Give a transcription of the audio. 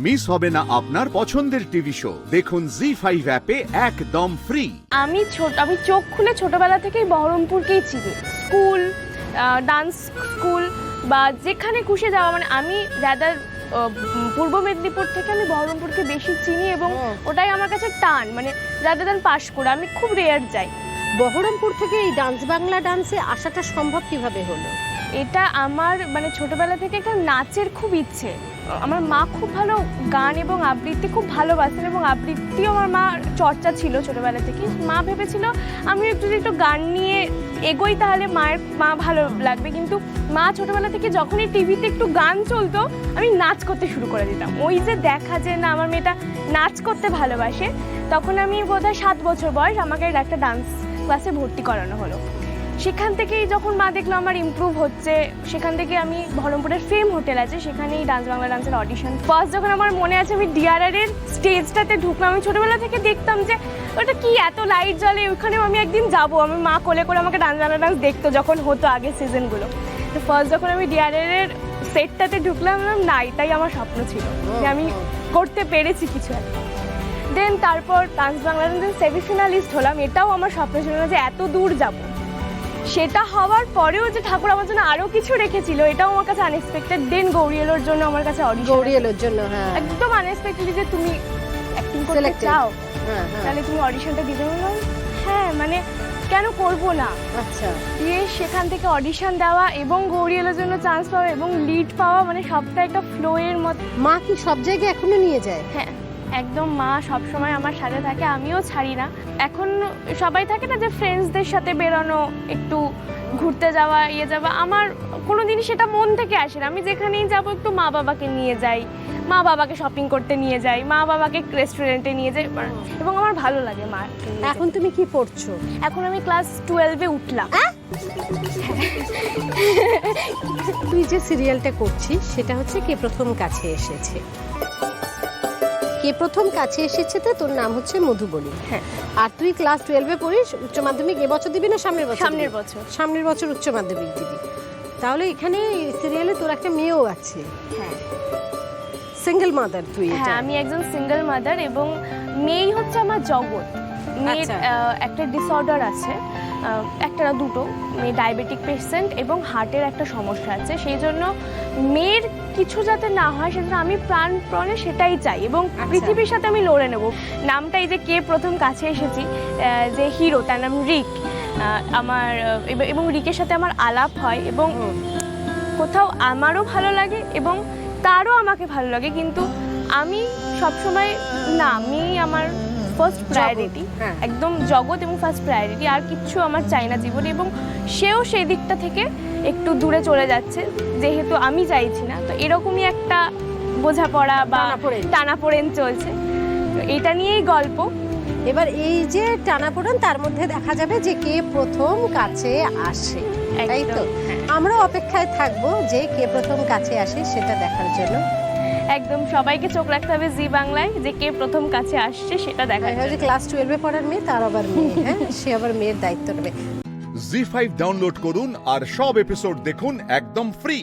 Miss হবে না আপনার পছন্দের টিভি শো। দেখুন জি5 অ্যাপে একদম ফ্রি। আমি চোখ খুলে ছোটবেলা থেকেই বহরমপুরকেই চিনি। স্কুল, ডান্স স্কুল বা যেখানে খুশি যাওয়া, মানে আমি রাদার পূর্ব মেদিনীপুর থেকে আমি বহরমপুরকে বেশি চিনি এবং ওটাই আমার কাছে টান, মানে রাদার দ্যান পাঁশকুড়া। আমি খুব রেয়ার যাই। বহরমপুর থেকে এই ডান্স বাংলা ডান্সে আসাটা সম্ভব কিভাবে হলো? এটা আমার মানে ছোটবেলা থেকে একটা নাচের খুব ইচ্ছে। আমার মা খুব ভালো গান এবং আবৃত্তি খুব ভালোবাসেন এবং আবৃত্তিও আমার মা চর্চা ছিল ছোটবেলা থেকে। মা ভেবেছিল আমি একটু গান নিয়ে এগোই তাহলে মা ভালো লাগবে, কিন্তু মা ছোটবেলা থেকে যখনই টিভিতে একটু গান চলতো আমি নাচ করতে শুরু করে দিতাম। ওই যে দেখা যে না আমার মেয়েটা নাচ করতে ভালোবাসে, তখন আমি বোধহয় 7 বছর বয়স, আমাকে একটা ডান্স ক্লাসে ভর্তি করানো হলো। সেখান থেকেই যখন মা দেখলো আমার ইমপ্রুভ হচ্ছে, সেখান থেকে আমি বহরমপুরের ফেম হোটেল আছে সেখানেই ডান্স বাংলা ডান্সের অডিশন। ফার্স্ট যখন আমার মনে আছে আমি ডিআরআর এর স্টেজটাতে ঢুকলাম, আমি ছোটোবেলা থেকে দেখতাম যে ওটা কি এত লাইট জ্বলে, ওইখানেও আমি একদিন যাবো। আমি মা কোলে করে আমাকে ডান্স বাংলা ডান্স দেখতো যখন হতো আগের সিজনগুলো। তো ফার্স্ট যখন আমি ডিআরআর এর সেটটাতে ঢুকলাম না, এটাই আমার স্বপ্ন ছিল যে আমি করতে পেরেছি কিছু একটা। দেন তারপর ডান্স বাংলা ডান্সের সেমিফিনালিস্ট হলাম, এটাও আমার স্বপ্ন ছিল না যে এত দূর যাবো। সেটা হওয়ার পরেও যে ঠাকুর আমার জন্য আরো কিছু রেখেছিল, এটাও আমার কাছে আনএক্সপেক্টেড। দেন গৌরী এলোর জন্য আমার কাছে অডিশন, গৌরী এলোর জন্য, হ্যাঁ একদম আনএক্সপেক্টেড যে তুমি অ্যাক্টিং করতে চাও, তাহলে তুমি অডিশনটা দিতে বললাম। হ্যাঁ, মানে কেন করব না। আচ্ছা, সেখান থেকে অডিশন দেওয়া এবং গৌরী এলোর জন্য চান্স পাওয়া এবং লিড পাওয়া, মানে সবটা একটা ফ্লো এর মতো। মা কি সব জায়গায় এখনো নিয়ে যায়? হ্যাঁ, একদম মা সবসময় আমার সাথে থাকে, আমিও ছাড়ি না। এখন সবাই থাকে না যে ফ্রেন্ডসদের সাথে বেরোনো, একটু ঘুরতে যাওয়া, যাওয়া, আমার কোনো দিনই সেটা মন থেকে আসে না। আমি যেখানেই যাব একটু মা বাবাকে নিয়ে যাই, মা বাবাকে শপিং করতে নিয়ে যাই, মা বাবাকে রেস্টুরেন্টে নিয়ে যাই, এবং আমার ভালো লাগে মা। এখন তুমি কি পড়ছো? এখন আমি ক্লাস 12-এ উঠলাম। তুই যে সিরিয়ালটা করছিস সেটা হচ্ছে কে প্রথম কাছে এসেছে। কে প্রথম কাছে এসেছে তো তোর নাম হচ্ছে মধুবনী। হ্যাঁ। আর তুই ক্লাস 12-এ পড়িস, উচ্চ মাধ্যমিক এবছর দিবি না সামনের বছর? সামনের বছর উচ্চ মাধ্যমিক দিবি। তাহলে এখানে সিরিয়ালে তোর একটা মেয়েও আছে। হ্যাঁ, সিঙ্গেল মাদার তুই? হ্যাঁ, আমি একজন সিঙ্গেল মাদার এবং মেয়েই হচ্ছে আমার জগৎ। মেয়ের একটা ডিসঅর্ডার আছে, একটা না দুটো। মেয়ে ডায়াবেটিক পেশেন্ট এবং হার্টের একটা সমস্যা আছে, সেই জন্য মেয়ের কিছু যাতে না হয় সেজন্য আমি প্রাণপণে সেটাই চাই এবং পৃথিবীর সাথে আমি লড়ে নেব। নামটাই যে কে প্রথম কাছে এসেছি, যে হিরো তার নাম রিক, আমার এবং রিকের সাথে আমার আলাপ হয় এবং কোথাও আমারও ভালো লাগে এবং তারও আমাকে ভালো লাগে, কিন্তু আমি সবসময় না, আমি আমার ফার্স্ট প্রায়োরিটি, একদম জগৎ এবং ফার্স্ট প্রায়োরিটি, আর কিচ্ছু আমার চাই না জীবনে। এবং সেও সেই দিকটা থেকে একটু দূরে চলে যাচ্ছে যেহেতু আমি চাইছি না। তো এরকমই একটা বোঝাপড়া বা টানাপোড়েন চলছে, তো এটা নিয়েই গল্প। এবার এই যে টানাপোড়েন, তার মধ্যে দেখা যাবে যে কে প্রথম কাছে আসে, তাই তো? আমরা অপেক্ষায় থাকবো যে কে প্রথম কাছে আসে সেটা দেখার জন্য। একদম সবাইকে চোখ রাখতে হবে জি বাংলায়, যে কে প্রথম কাছে আসছে সেটা দেখার জন্য। ক্লাস 12-এ পড়ার মেয়ে, তার আবার মেয়ে, হ্যাঁ, সে আবার মেয়ের দায়িত্ব নেবে। জি5 ডাউনলোড করুন আর সব এপিসোড দেখুন একদম ফ্রি।